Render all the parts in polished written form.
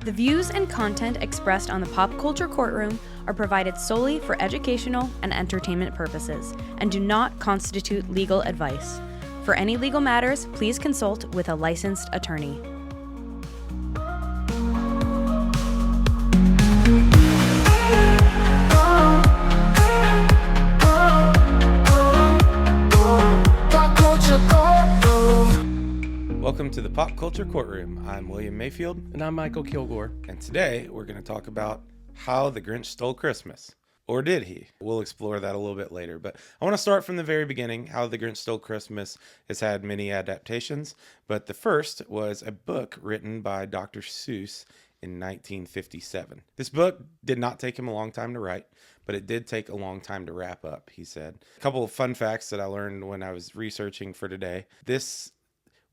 The views and content expressed on the Pop Culture Courtroom are provided solely for educational and entertainment purposes and do not constitute legal advice. For any legal matters, please consult with a licensed attorney. Welcome to the Pop Culture Courtroom. I'm William Mayfield. And I'm Michael Kilgore. And today we're going to talk about how the Grinch stole Christmas. Or did he? We'll explore that a little bit later. But I want to start from the very beginning. How the Grinch Stole Christmas has had many adaptations. But the first was a book written by Dr. Seuss in 1957. This book did not take him a long time to write, but it did take a long time to wrap up, he said. A couple of fun facts that I learned when I was researching for today. This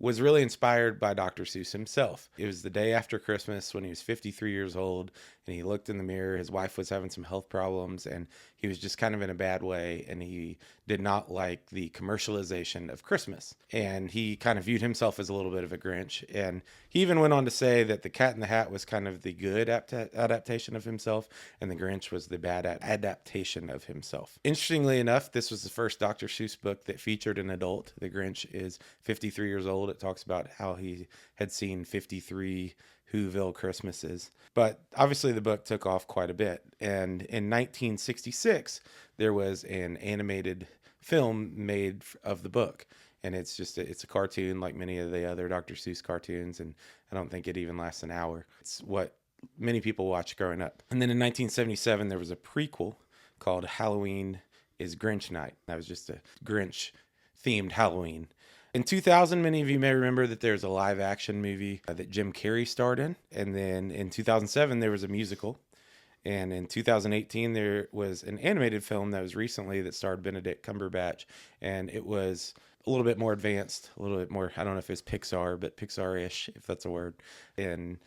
was really inspired by Dr. Seuss himself. It was the day after Christmas when he was 53 years old, and he looked in the mirror. His wife was having some health problems, and he was just kind of in a bad way, and he did not like the commercialization of Christmas. And he kind of viewed himself as a little bit of a Grinch, and he even went on to say that the Cat in the Hat was kind of the good adaptation of himself, and the Grinch was the bad adaptation of himself. Interestingly enough, this was the first Dr. Seuss book that featured an adult. The Grinch is 53 years old. It talks about how he had seen 53 Whoville Christmases. But obviously the book took off quite a bit. And in 1966, there was an animated film made of the book. And it's a cartoon like many of the other Dr. Seuss cartoons. And I don't think it even lasts an hour. It's what many people watched growing up. And then in 1977, there was a prequel called Halloween is Grinch Night. That was just a Grinch themed Halloween. In 2000, many of you may remember that there's a live action movie that Jim Carrey starred in. And then in 2007, there was a musical. And in 2018, there was an animated film that was recently that starred Benedict Cumberbatch. And it was a little bit more advanced, a little bit more, I don't know if it's Pixar, but Pixar-ish, if that's a word, in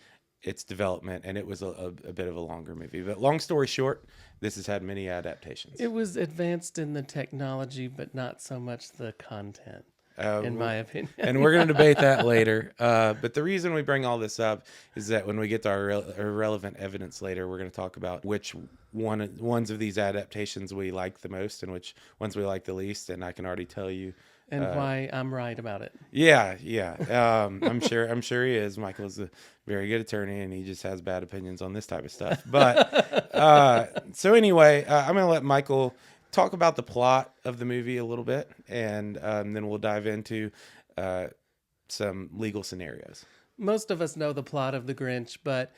its development. And it was a bit of a longer movie. But long story short, this has had many adaptations. It was advanced in the technology, but not so much the content. In my opinion. And we're going to debate that later. But the reason we bring all this up is that when we get to our relevant evidence later, we're going to talk about which ones of these adaptations we like the most and which ones we like the least. And I can already tell you. And why I'm right about it. Yeah. I'm sure he is. Michael's a very good attorney, and he just has bad opinions on this type of stuff. But so anyway, I'm going to let Michael talk about the plot of the movie a little bit, and then we'll dive into some legal scenarios. Most of us know the plot of The Grinch, but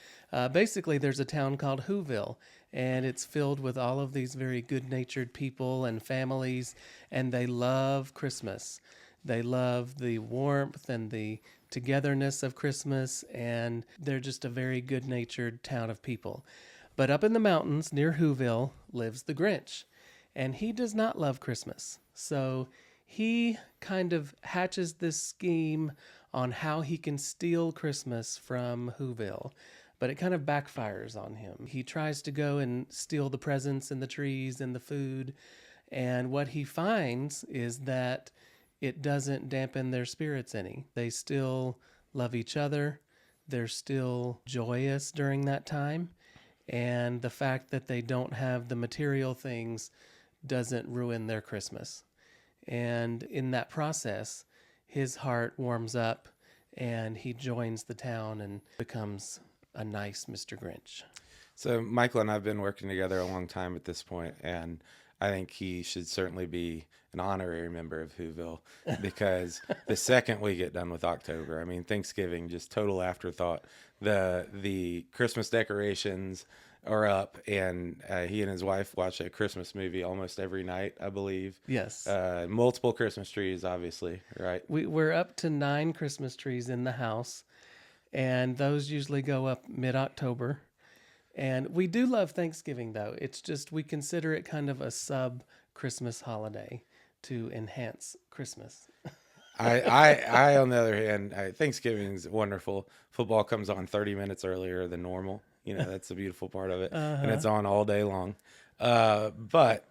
basically there's a town called Whoville, and it's filled with all of these very good-natured people and families, and they love Christmas. They love the warmth and the togetherness of Christmas, and they're just a very good-natured town of people. But up in the mountains near Whoville lives the Grinch. And he does not love Christmas. So he kind of hatches this scheme on how he can steal Christmas from Whoville. But it kind of backfires on him. He tries to go and steal the presents and the trees and the food. And what he finds is that it doesn't dampen their spirits any. They still love each other. They're still joyous during that time. And the fact that they don't have the material things doesn't ruin their Christmas. And in that process, his heart warms up and he joins the town and becomes a nice Mr. Grinch. So Michael and I have been working together a long time at this point, and I think he should certainly be an honorary member of Whoville, because the second we get done with October, I mean, Thanksgiving, just total afterthought. The Christmas decorations are up, and he and his wife watch a Christmas movie almost every night, I believe. Yes. Multiple Christmas trees, obviously, right? We're up to 9 Christmas trees in the house, and those usually go up mid-October. And we do love Thanksgiving, though. It's just we consider it kind of a sub-Christmas holiday to enhance Christmas. I on the other hand, Thanksgiving's wonderful. Football comes on 30 minutes earlier than normal. You know, that's the beautiful part of it. And it's on all day long. But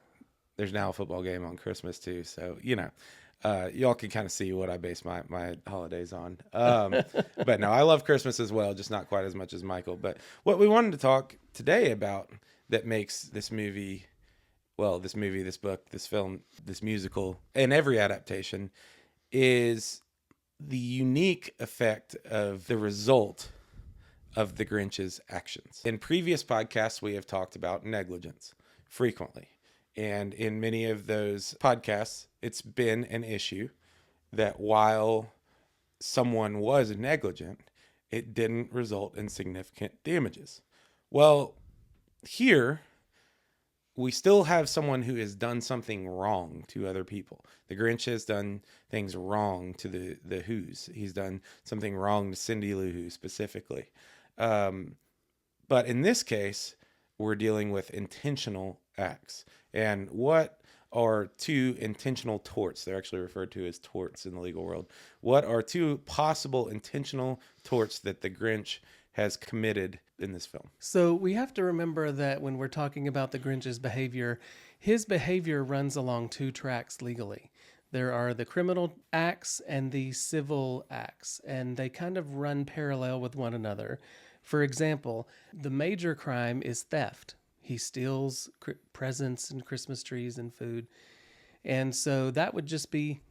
there's now a football game on Christmas too. So, you know, Y'all can kind of see what I base my holidays on. But no, I love Christmas as well, just not quite as much as Michael. But what we wanted to talk today about that makes this movie, this book, this film, this musical, and every adaptation is the unique effect of the result of the Grinch's actions. In previous podcasts, we have talked about negligence frequently. And in many of those podcasts, it's been an issue that while someone was negligent, it didn't result in significant damages. Well, here, we still have someone who has done something wrong to other people. The Grinch has done things wrong to the Whos. He's done something wrong to Cindy Lou Who specifically. But in this case, we're dealing with intentional acts. And what are two intentional torts? They're actually referred to as torts in the legal world. What are two possible intentional torts that the Grinch has committed in this film? So we have to remember that when we're talking about the Grinch's behavior, his behavior runs along two tracks legally. There are the criminal acts and the civil acts, and they kind of run parallel with one another. For example, the major crime is theft. He steals presents and Christmas trees and food. And so that would just be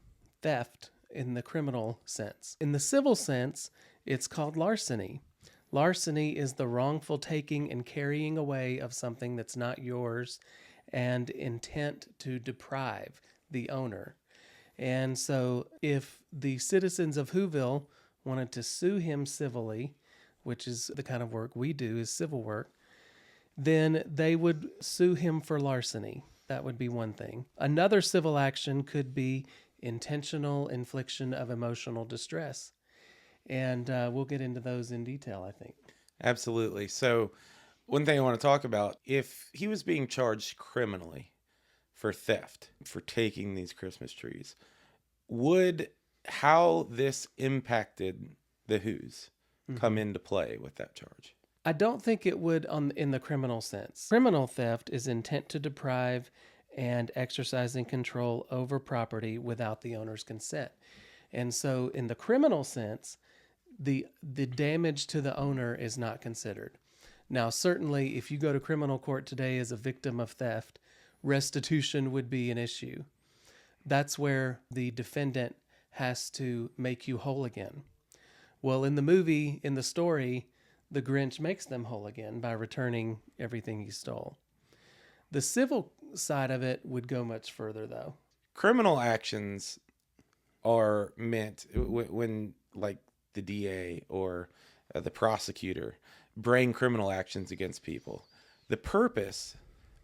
theft in the criminal sense. In the civil sense, it's called larceny. Larceny is the wrongful taking and carrying away of something that's not yours and intent to deprive the owner. And so if the citizens of Whoville wanted to sue him civilly, which is the kind of work we do, is civil work, then they would sue him for larceny. That would be one thing. Another civil action could be intentional infliction of emotional distress. And we'll get into those in detail, I think. Absolutely. So one thing I want to talk about, if he was being charged criminally for theft, for taking these Christmas trees, would how this impacted the Whos come into play with that charge? I don't think it would in the criminal sense. Criminal theft is intent to deprive and exercising control over property without the owner's consent. And so in the criminal sense, the damage to the owner is not considered. Now, certainly, if you go to criminal court today as a victim of theft, restitution would be an issue. That's where the defendant has to make you whole again. Well, in the movie, in the story, the Grinch makes them whole again by returning everything he stole. The civil side of it would go much further, though. Criminal actions are meant when like the DA or the prosecutor bring criminal actions against people. The purpose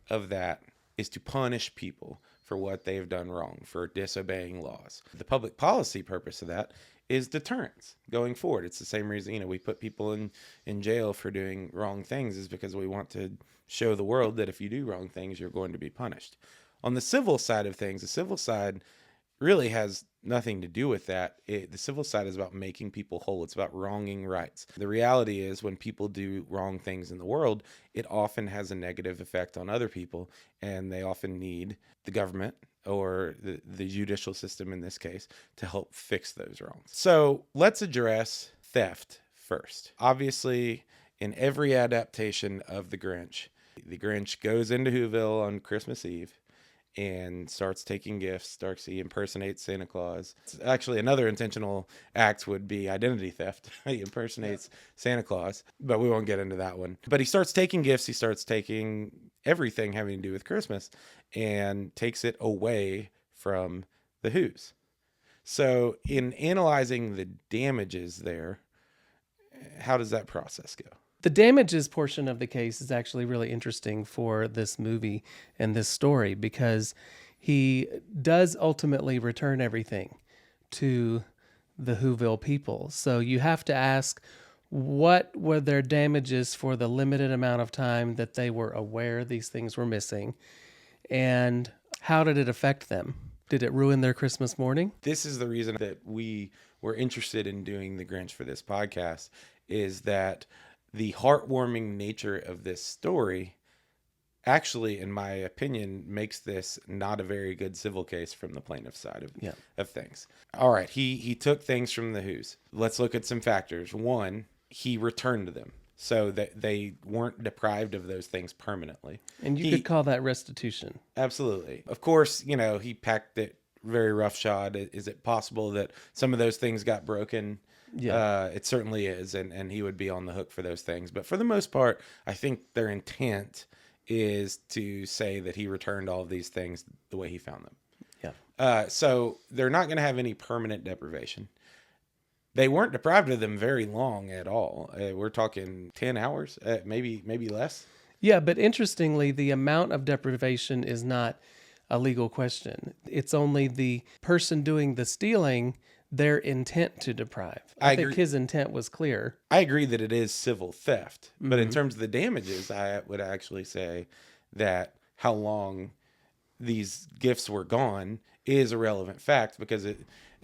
of that is to punish people for what they have done wrong, for disobeying laws. The public policy purpose of that is deterrence going forward. It's the same reason, we put people in jail for doing wrong things, is because we want to show the world that if you do wrong things, you're going to be punished. On the civil side of things, the civil side really has nothing to do with that. The civil side is about making people whole. It's about wronging rights. The reality is when people do wrong things in the world, it often has a negative effect on other people, and they often need the government or the judicial system in this case to help fix those wrongs. So let's address theft first. Obviously, in every adaptation of the Grinch goes into Whoville on Christmas Eve and starts taking gifts, he impersonates Santa Claus. Actually, another intentional act would be identity theft. He impersonates Santa Claus, but we won't get into that one. But he starts taking gifts, he starts taking everything having to do with Christmas and takes it away from the Whos. So in analyzing the damages there, how does that process go? The damages portion of the case is actually really interesting for this movie and this story, because he does ultimately return everything to the Whoville people. So you have to ask, what were their damages for the limited amount of time that they were aware these things were missing? And how did it affect them? Did it ruin their Christmas morning? This is the reason that we were interested in doing the Grinch for this podcast, is that the heartwarming nature of this story actually, in my opinion, makes this not a very good civil case from the plaintiff's side of things. All right, he took things from the Who's. Let's look at some factors. One, he returned them so that they weren't deprived of those things permanently. And you could call that restitution. Absolutely. Of course, he packed it very roughshod. Is it possible that some of those things got broken? Yeah. It certainly is, and he would be on the hook for those things. But for the most part, I think their intent is to say that he returned all of these things the way he found them. Yeah. So they're not going to have any permanent deprivation. They weren't deprived of them very long at all. We're talking 10 hours, maybe less. Yeah, but interestingly, the amount of deprivation is not a legal question. It's only the person doing the stealing, their intent to deprive. I think his intent was clear. I agree that it is civil theft, but in terms of the damages, I would actually say that how long these gifts were gone is a relevant fact because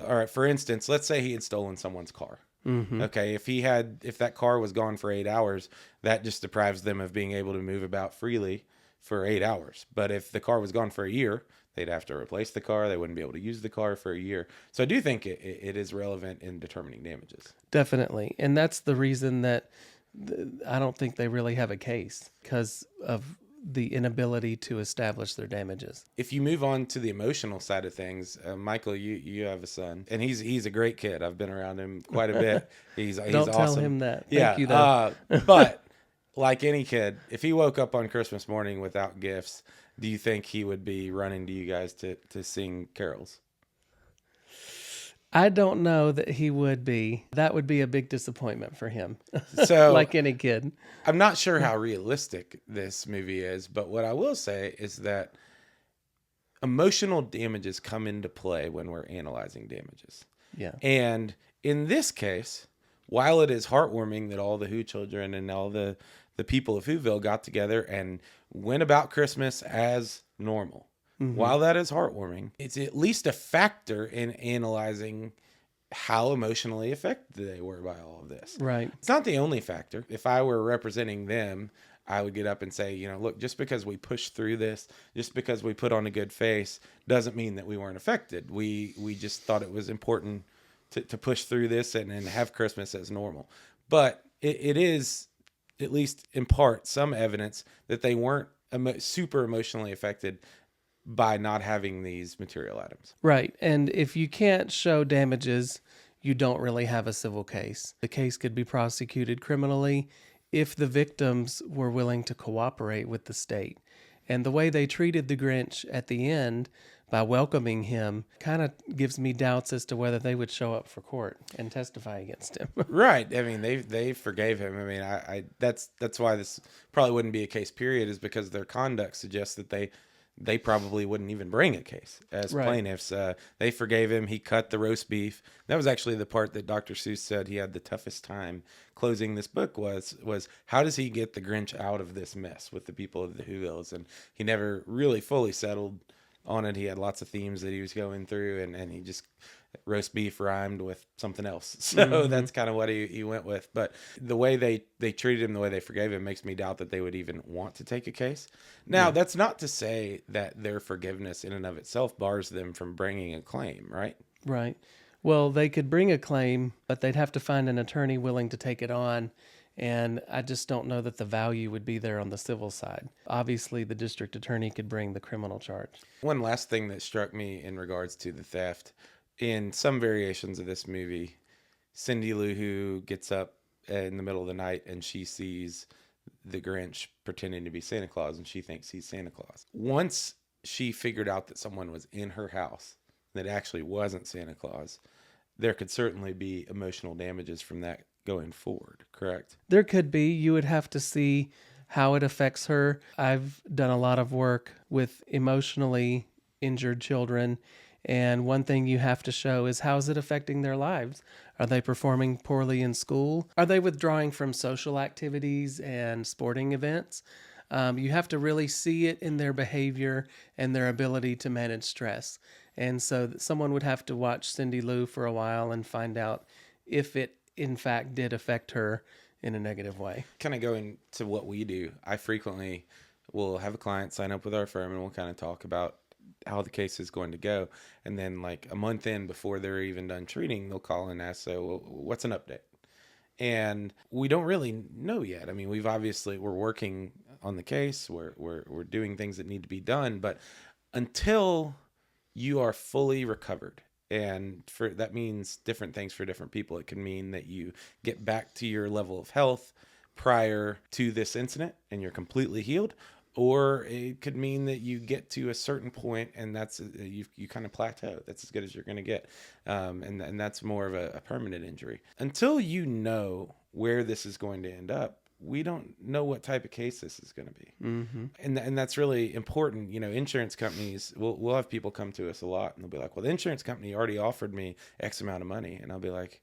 all right, for instance, let's say he had stolen someone's car. Okay, if that car was gone for 8 hours, that just deprives them of being able to move about freely for 8 hours. But if the car was gone for a year, they'd have to replace the car. They wouldn't be able to use the car for a year. So I do think it is relevant in determining damages. Definitely. And that's the reason that I don't think they really have a case because of the inability to establish their damages. If you move on to the emotional side of things, Michael, you have a son, and he's a great kid. I've been around him quite a bit. He's Don't awesome. tell him that. Thank you, though. But like any kid, if he woke up on Christmas morning without gifts, do you think he would be running to you guys to sing carols? I don't know that he would be. That would be a big disappointment for him. So, like any kid. I'm not sure how realistic this movie is, but what I will say is that emotional damages come into play when we're analyzing damages. Yeah. And in this case, while it is heartwarming that all the Who children and all the people of Whoville got together and went about Christmas as normal, while that is heartwarming, it's at least a factor in analyzing how emotionally affected they were by all of this. Right. It's not the only factor. If I were representing them, I would get up and say, look, just because we pushed through this, just because we put on a good face, doesn't mean that we weren't affected. We just thought it was important to push through this and have Christmas as normal. But it is, at least in part, some evidence that they weren't super emotionally affected by not having these material items. Right. And if you can't show damages, you don't really have a civil case. The case could be prosecuted criminally if the victims were willing to cooperate with the state. And the way they treated the Grinch at the end by welcoming him kind of gives me doubts as to whether they would show up for court and testify against him. Right. I mean, they forgave him. I mean, I that's why this probably wouldn't be a case period, is because their conduct suggests that they probably wouldn't even bring a case as plaintiffs. They forgave him. He cut the roast beef. That was actually the part that Dr. Seuss said he had the toughest time closing this book was how does he get the Grinch out of this mess with the people of the Whovilles? And he never really fully settled on it. He had lots of themes that he was going through, and he just roast beef rhymed with something else. So that's kind of what he went with. But the way they treated him, the way they forgave him, makes me doubt that they would even want to take a case. Now, that's not to say that their forgiveness in and of itself bars them from bringing a claim, right? Right. Well, they could bring a claim, but they'd have to find an attorney willing to take it on. And I just don't know that the value would be there on the civil side. Obviously, the district attorney could bring the criminal charge. One last thing that struck me in regards to the theft, in some variations of this movie, Cindy Lou Who gets up in the middle of the night and she sees the Grinch pretending to be Santa Claus, and she thinks he's Santa Claus. Once she figured out that someone was in her house that actually wasn't Santa Claus, there could certainly be emotional damages from that going forward, correct? There could be. You would have to see how it affects her. I've done a lot of work with emotionally injured children, and one thing you have to show is how is it affecting their lives? Are they performing poorly in school? Are they withdrawing from social activities and sporting events? You have to really see it in their behavior and their ability to manage stress. And so someone would have to watch Cindy Lou for a while and find out if it, in fact, did affect her in a negative way. Kind of going to what we do, I frequently we'll have a client sign up with our firm and we'll kind of talk about how the case is going to go. And then like a month in, before they're even done treating, they'll call and ask, so what's an update? And we don't really know yet. I mean, we're working on the case. We're doing things that need to be done, but until you are fully recovered, and for that means different things for different people. It can mean that you get back to your level of health prior to this incident and you're completely healed, or it could mean that you get to a certain point and that's you kind of plateau. That's as good as you're going to get, and that's more of a permanent injury. Until you know where this is going to end up, we don't know what type of case this is going to be. Mm-hmm. And that's really important. You know, insurance companies, we'll have people come to us a lot and they'll be like, well, the insurance company already offered me X amount of money. And I'll be like,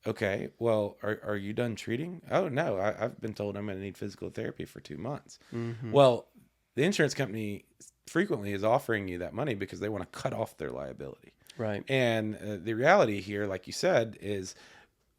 okay, well, are you done treating? Oh, no, I've been told I'm going to need physical therapy for 2 months. Mm-hmm. Well, the insurance company frequently is offering you that money because they want to cut off their liability. Right. And the reality here, like you said, is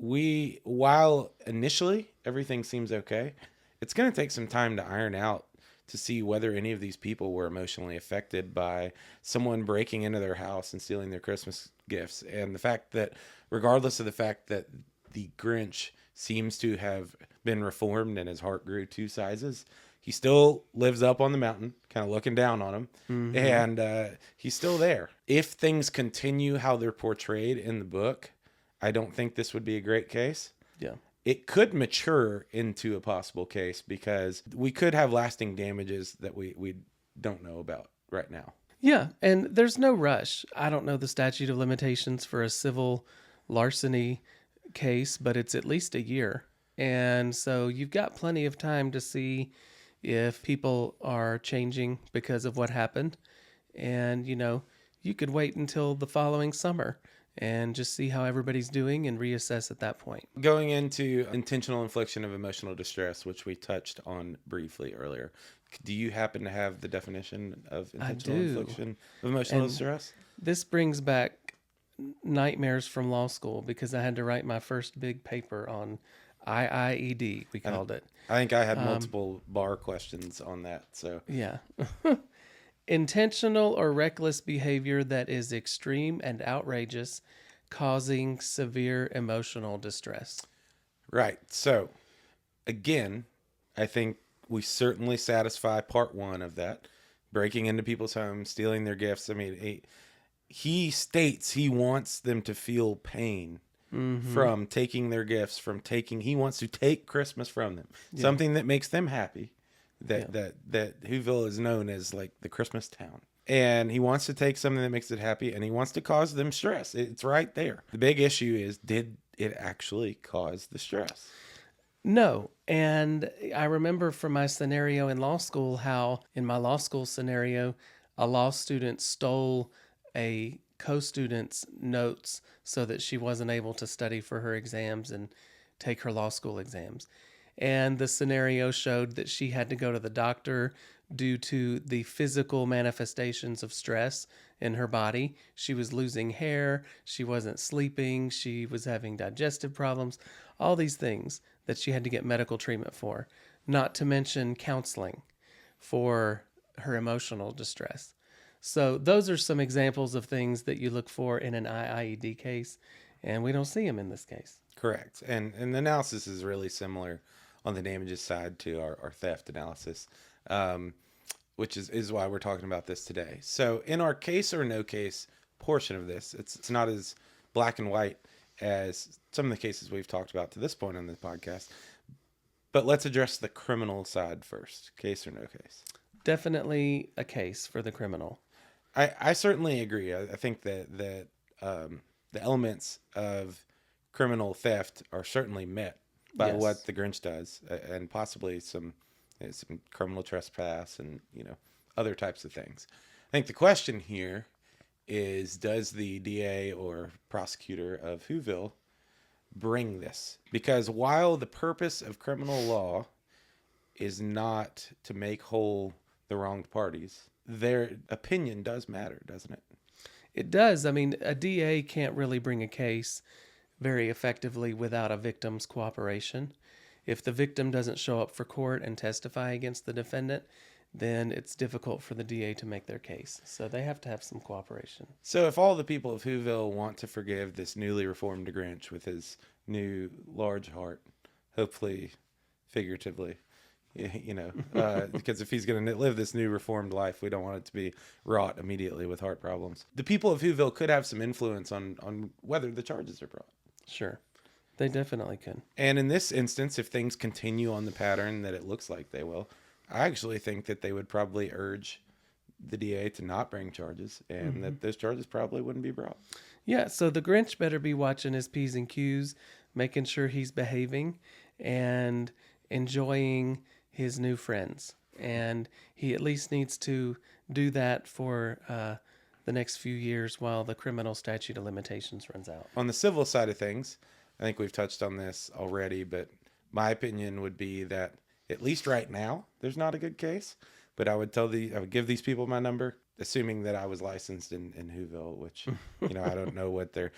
while initially everything seems okay, it's going to take some time to iron out to see whether any of these people were emotionally affected by someone breaking into their house and stealing their Christmas gifts. And the fact that, regardless of the fact that the Grinch seems to have been reformed and his heart grew 2 sizes, he still lives up on the mountain, kind of looking down on him. Mm-hmm. And he's still there. If things continue how they're portrayed in the book, I don't think this would be a great case. Yeah. It could mature into a possible case because we could have lasting damages that we don't know about right now. Yeah, and there's no rush. I don't know the statute of limitations for a civil larceny case, but it's at least a year. And so you've got plenty of time to see if people are changing because of what happened. And, you could wait until the following summer and just see how everybody's doing and reassess at that point. Going into intentional infliction of emotional distress, which we touched on briefly earlier. Do you happen to have the definition of intentional infliction of emotional distress? This brings back nightmares from law school because I had to write my first big paper on IIED, we called it. I think I had multiple bar questions on that. So yeah. Intentional or reckless behavior that is extreme and outrageous, causing severe emotional distress. Right. So, again, I think we certainly satisfy part 1 of that. Breaking into people's homes, stealing their gifts. I mean, he states he wants them to feel pain from taking their gifts, he wants to take Christmas from them. Yeah. Something that makes them happy. That Whoville is known as like the Christmas town. And he wants to take something that makes it happy and he wants to cause them stress. It's right there. The big issue is, did it actually cause the stress? No. And I remember from my scenario in law school how in my law school scenario, a law student stole a co-student's notes so that she wasn't able to study for her exams and take her law school exams. And the scenario showed that she had to go to the doctor due to the physical manifestations of stress in her body. She was losing hair, she wasn't sleeping, she was having digestive problems, all these things that she had to get medical treatment for, not to mention counseling for her emotional distress. So those are some examples of things that you look for in an IIED case, and we don't see them in this case. Correct. And the analysis is really similar on the damages side to our theft analysis, which is why we're talking about this today. So in our case or no case portion of this, it's not as black and white as some of the cases we've talked about to this point on the podcast. But let's address the criminal side first. Case or no case? Definitely a case for the criminal. I certainly agree. I think that the elements of criminal theft are certainly met by what the Grinch does, and possibly some criminal trespass and other types of things. I think the question here is, does the DA or prosecutor of Whoville bring this? Because while the purpose of criminal law is not to make whole the wronged parties, their opinion does matter, doesn't it? It does. I mean, a DA can't really bring a case very effectively without a victim's cooperation. If the victim doesn't show up for court and testify against the defendant, then it's difficult for the DA to make their case. So they have to have some cooperation. So if all the people of Whoville want to forgive this newly reformed Grinch with his new large heart, hopefully figuratively, because if he's going to live this new reformed life, we don't want it to be wrought immediately with heart problems. The people of Whoville could have some influence on whether the charges are brought. Sure. They definitely can. And in this instance, if things continue on the pattern that it looks like they will, I actually think that they would probably urge the DA to not bring charges, and that those charges probably wouldn't be brought. Yeah, so the Grinch better be watching his P's and Q's, making sure he's behaving and enjoying his new friends. And he at least needs to do that for the next few years while the criminal statute of limitations runs out. On the civil side of things, I think we've touched on this already, but my opinion would be that at least right now, there's not a good case. But I would give these people my number, assuming that I was licensed in Whoville, which, I don't know what their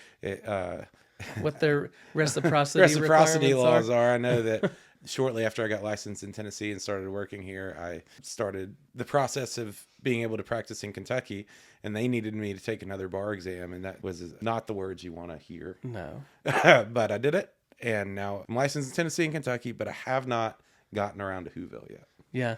reciprocity laws are. I know that shortly after I got licensed in Tennessee and started working here, I started the process of being able to practice in Kentucky, and they needed me to take another bar exam, and that was not the words you want to hear. No. But I did it, and now I'm licensed in Tennessee and Kentucky, but I have not gotten around to Whoville yet. Yeah.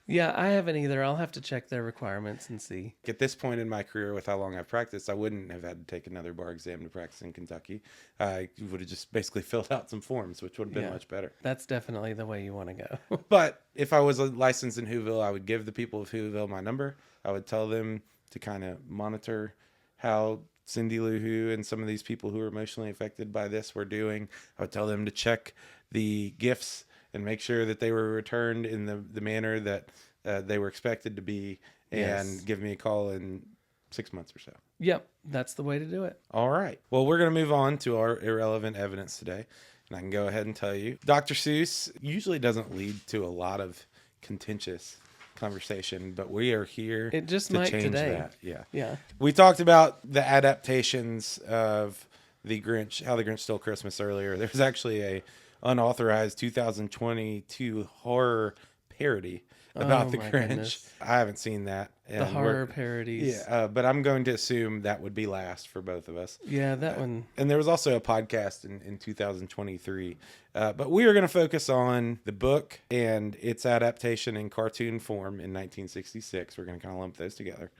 Yeah, I haven't either. I'll have to check their requirements and see. At this point in my career, with how long I've practiced, I wouldn't have had to take another bar exam to practice in Kentucky. I would have just basically filled out some forms, which would have been much better. That's definitely the way you want to go. But if I was licensed in Whoville, I would give the people of Whoville my number. I would tell them to kind of monitor how Cindy Lou Who and some of these people who are emotionally affected by this were doing. I would tell them to check the gifts and make sure that they were returned in the manner that they were expected to be, and give me a call in 6 months or so. Yep, that's the way to do it. All right. Well, we're going to move on to our irrelevant evidence today. And I can go ahead and tell you, Dr. Seuss usually doesn't lead to a lot of contentious conversation, but we are here It just to might change today. that. Yeah. Yeah. We talked about the adaptations of the Grinch, How the Grinch Stole Christmas earlier. There's actually a unauthorized 2022 horror parody about the Grinch. Goodness. I haven't seen that. The horror parodies. Yeah, but I'm going to assume that would be last for both of us. Yeah, that one. And there was also a podcast in 2023. But we are going to focus on the book and its adaptation in cartoon form in 1966. We're going to kind of lump those together.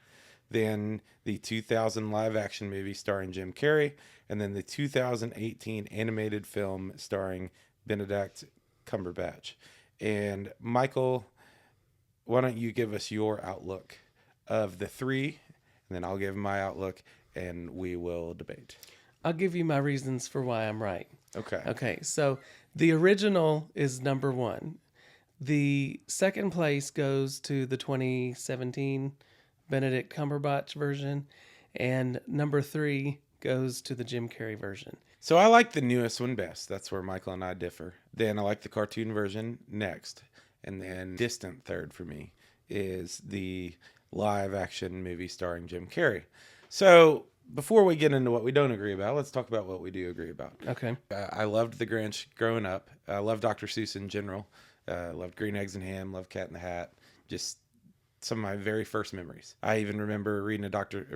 Then the 2000 live action movie starring Jim Carrey. And then the 2018 animated film starring Benedict Cumberbatch. And Michael, why don't you give us your outlook of the three, and then I'll give my outlook, and we will debate. I'll give you my reasons for why I'm right. Okay. Okay, so the original is number one. The second place goes to the 2017 Benedict Cumberbatch version, and number three goes to the Jim Carrey version. So I like the newest one best. That's where Michael and I differ. Then I like the cartoon version next. And then distant third for me is the live action movie starring Jim Carrey. So before we get into what we don't agree about, let's talk about what we do agree about. Okay. I loved The Grinch growing up. I loved Dr. Seuss in general. Loved Green Eggs and Ham, loved Cat in the Hat. Just some of my very first memories. I even remember reading a Dr.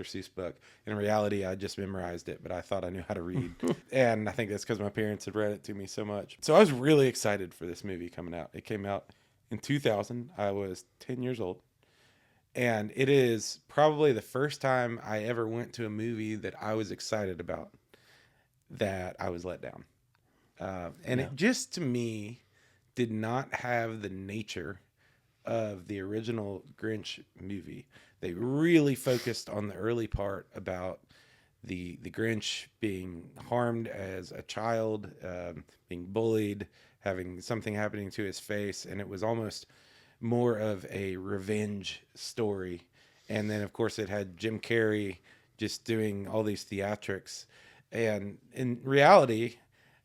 Seuss book. In reality, I just memorized it, but I thought I knew how to read. And I think that's because my parents had read it to me so much. So I was really excited for this movie coming out. It came out in 2000. I was 10 years old. And it is probably the first time I ever went to a movie that I was excited about that I was let down. It just, to me, did not have the nature of the original Grinch movie. They really focused on the early part about the Grinch being harmed as a child, being bullied, having something happening to his face, and it was almost more of a revenge story. And then, of course, it had Jim Carrey just doing all these theatrics. And in reality,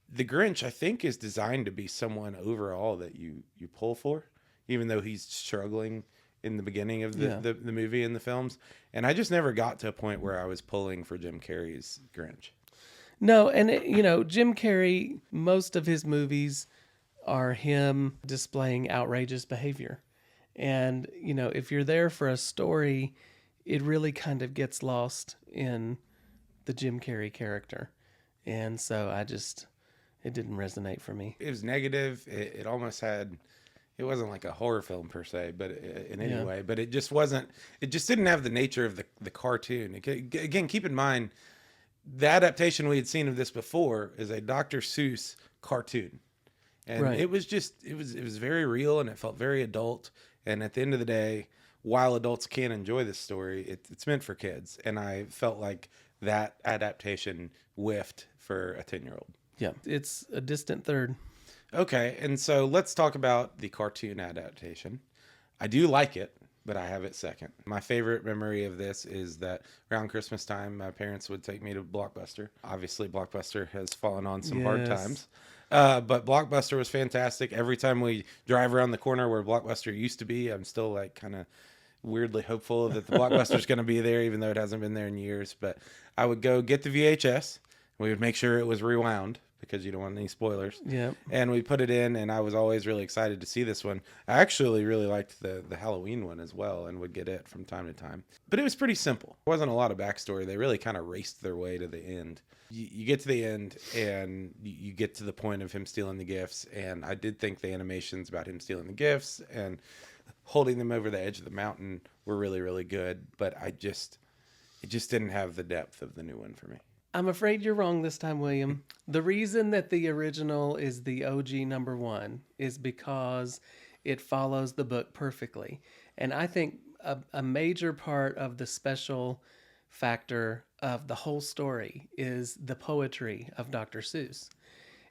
the Grinch, I think, is designed to be someone overall that you pull for, even though he's struggling in the beginning of the movie and the films. And I just never got to a point where I was pulling for Jim Carrey's Grinch. No, and Jim Carrey, most of his movies are him displaying outrageous behavior. And, if you're there for a story, it really kind of gets lost in the Jim Carrey character. And so it didn't resonate for me. It was negative. It almost had, it wasn't like a horror film per se, but in any way, but it just wasn't, it just didn't have the nature of the cartoon. Again, keep in mind, the adaptation we had seen of this before is a Dr. Seuss cartoon. And Right. it was just, it was very real, and it felt very adult. And at the end of the day, while adults can enjoy this story, it's meant for kids. And I felt like that adaptation whiffed for a 10-year-old. Yeah. It's a distant third. Okay, and so let's talk about the cartoon adaptation. I do like it, but I have it second. My favorite memory of this is that around Christmas time, my parents would take me to Blockbuster. Obviously, Blockbuster has fallen on some hard Yes. times. But Blockbuster was fantastic. Every time we drive around the corner where Blockbuster used to be, I'm still like kind of weirdly hopeful that the Blockbuster's going to be there, even though it hasn't been there in years. But I would go get the VHS. We would make sure it was rewound because you don't want any spoilers. Yeah. And we put it in, and I was always really excited to see this one. I actually really liked the Halloween one as well, and would get it from time to time. But it was pretty simple. There wasn't a lot of backstory. They really kind of raced their way to the end. You get to the end, and you get to the point of him stealing the gifts. And I did think the animations about him stealing the gifts and holding them over the edge of the mountain were really, really good. But it just didn't have the depth of the new one for me. I'm afraid you're wrong this time, William. The reason that the original is the OG number one is because it follows the book perfectly. And I think a major part of the special factor of the whole story is the poetry of Dr. Seuss.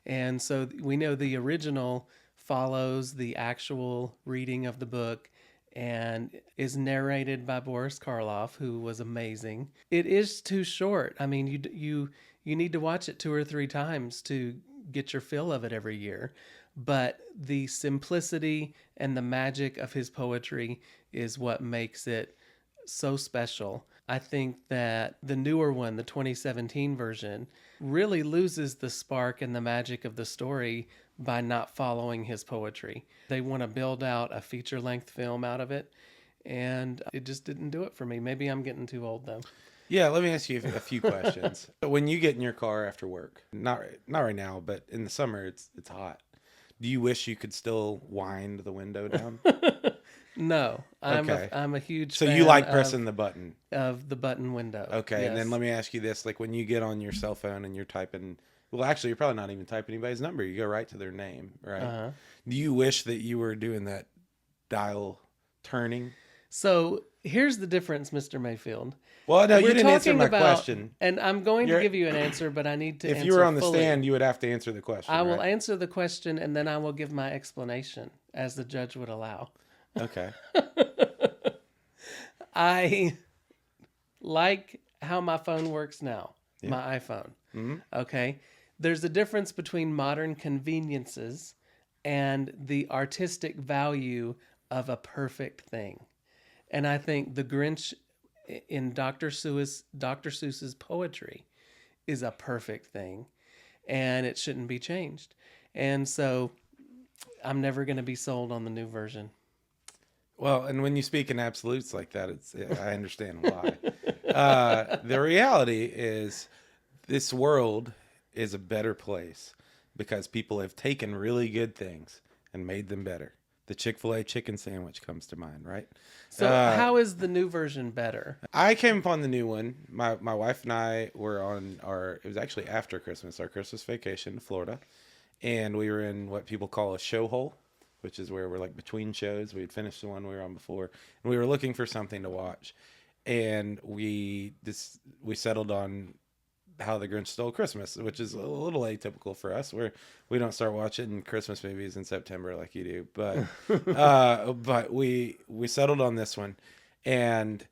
And so we know the original follows the actual reading of the book and is narrated by Boris Karloff, who was amazing. It is too short. I mean, you need to watch it 2 or 3 times to get your fill of it every year. But the simplicity and the magic of his poetry is what makes it so special. I think that the newer one, the 2017 version, really loses the spark and the magic of the story by not following his poetry. They want to build out a feature-length film out of it, and it just didn't do it for me. Maybe I'm getting too old, though. Yeah, let me ask you a few questions. When you get in your car after work, not right now, but in the summer, it's hot. Do you wish you could still wind the window down? No, I'm Okay. I'm a huge So fan you like pressing the button. of the button window. Okay, and then Yes. let me ask you this. Like when you get on your cell phone and you're typing, well, actually, you're probably not even typing anybody's number. You go right to their name, right? Uh-huh. Do you wish that you were doing that dial turning? So here's the difference, Mr. Mayfield. Well, no, you We're didn't answer talking my about, question. and I'm going to You're- give you an answer, but I need to If answer you were on the fully. stand, you would have to answer the question. I will right? answer the question, and then I will give my explanation, as the judge would allow. Okay. I like how my phone works now, my iPhone. Mm-hmm. Okay. There's a difference between modern conveniences and the artistic value of a perfect thing. And I think the Grinch in Dr. Seuss's poetry is a perfect thing, and it shouldn't be changed. And so I'm never going to be sold on the new version. Well, and when you speak in absolutes like that, I understand why. The reality is this world is a better place because people have taken really good things and made them better. The Chick-fil-A chicken sandwich comes to mind, right? So how is the new version better? I came upon the new one. My wife and I were on it was actually after Christmas, our Christmas vacation in Florida. And we were in what people call a show hole, which is where we're like between shows. We had finished the one we were on before, and we were looking for something to watch. And we settled on How the Grinch Stole Christmas, which is a little atypical for us, where we don't start watching Christmas movies in September like you do. But we settled on this one, and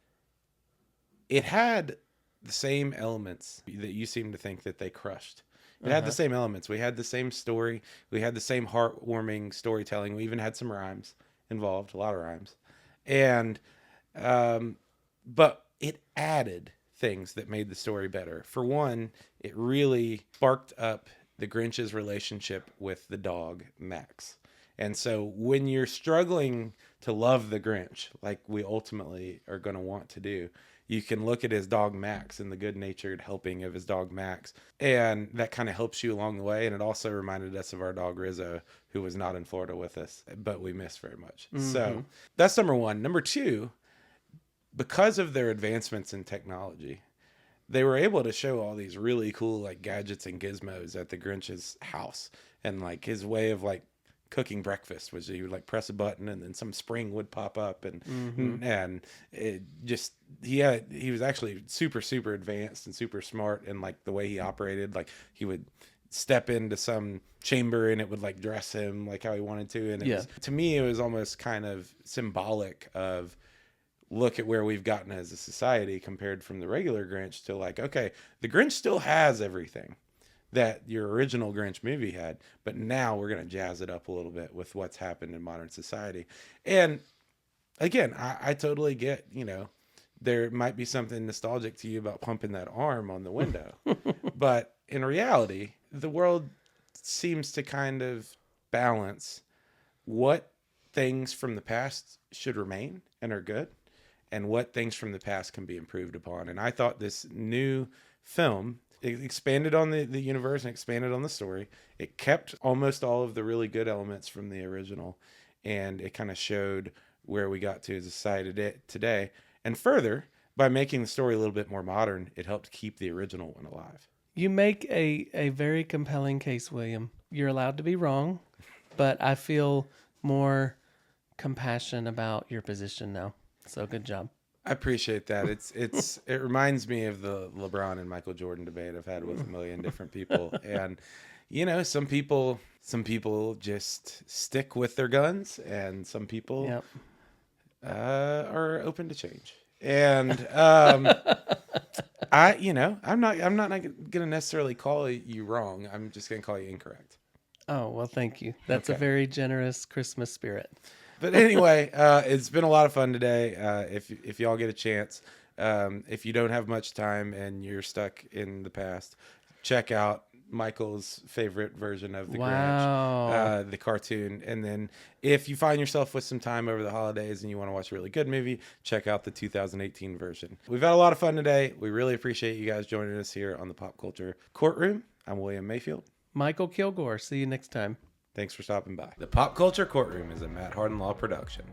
it had the same elements that you seem to think that they crushed. It had the same elements. We had the same story. We had the same heartwarming storytelling. We even had some rhymes involved, a lot of rhymes. And, but it added things that made the story better. For one, it really sparked up the Grinch's relationship with the dog, Max. And so when you're struggling to love the Grinch, like we ultimately are going to want to do, you can look at his dog Max and the good-natured helping of his dog Max. And that kind of helps you along the way. And it also reminded us of our dog Rizzo, who was not in Florida with us, but we miss very much. So that's number one. Number two, because of their advancements in technology, they were able to show all these really cool like gadgets and gizmos at the Grinch's house. And like his way of like cooking breakfast was he would like press a button and then some spring would pop up, and it just he was actually super advanced and super smart in like the way he operated. Like he would step into some chamber and it would like dress him like how he wanted to. And it was, to me, it was almost kind of symbolic of, look at where we've gotten as a society compared from the regular Grinch to like, okay, the Grinch still has everything that your original Grinch movie had, but now we're going to jazz it up a little bit with what's happened in modern society. And again, I totally get, there might be something nostalgic to you about pumping that arm on the window, but in reality, the world seems to kind of balance what things from the past should remain and are good, and what things from the past can be improved upon. And I thought this new film, it expanded on the universe and expanded on the story. It kept almost all of the really good elements from the original, and it kind of showed where we got to as a society today. And further, by making the story a little bit more modern, it helped keep the original one alive. You make a very compelling case, William. You're allowed to be wrong, but I feel more compassion about your position now. So good job. I appreciate that. It reminds me of the LeBron and Michael Jordan debate I've had with a million different people. And, some people just stick with their guns, and some people are open to change. And I'm not going to necessarily call you wrong. I'm just going to call you incorrect. Oh, well, thank you. That's a very generous Christmas spirit. But anyway, it's been a lot of fun today. If y'all get a chance, if you don't have much time and you're stuck in the past, check out Michael's favorite version of the Grinch, the cartoon. And then if you find yourself with some time over the holidays and you want to watch a really good movie, check out the 2018 version. We've had a lot of fun today. We really appreciate you guys joining us here on the Pop Culture Courtroom. I'm William Mayfield. Michael Kilgore. See you next time. Thanks for stopping by. The Pop Culture Courtroom is a Matt Hardin Law production.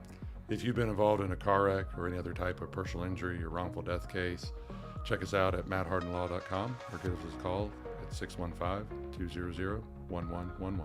If you've been involved in a car wreck or any other type of personal injury or wrongful death case, check us out at matthardinlaw.com or give us a call at 615-200-1111.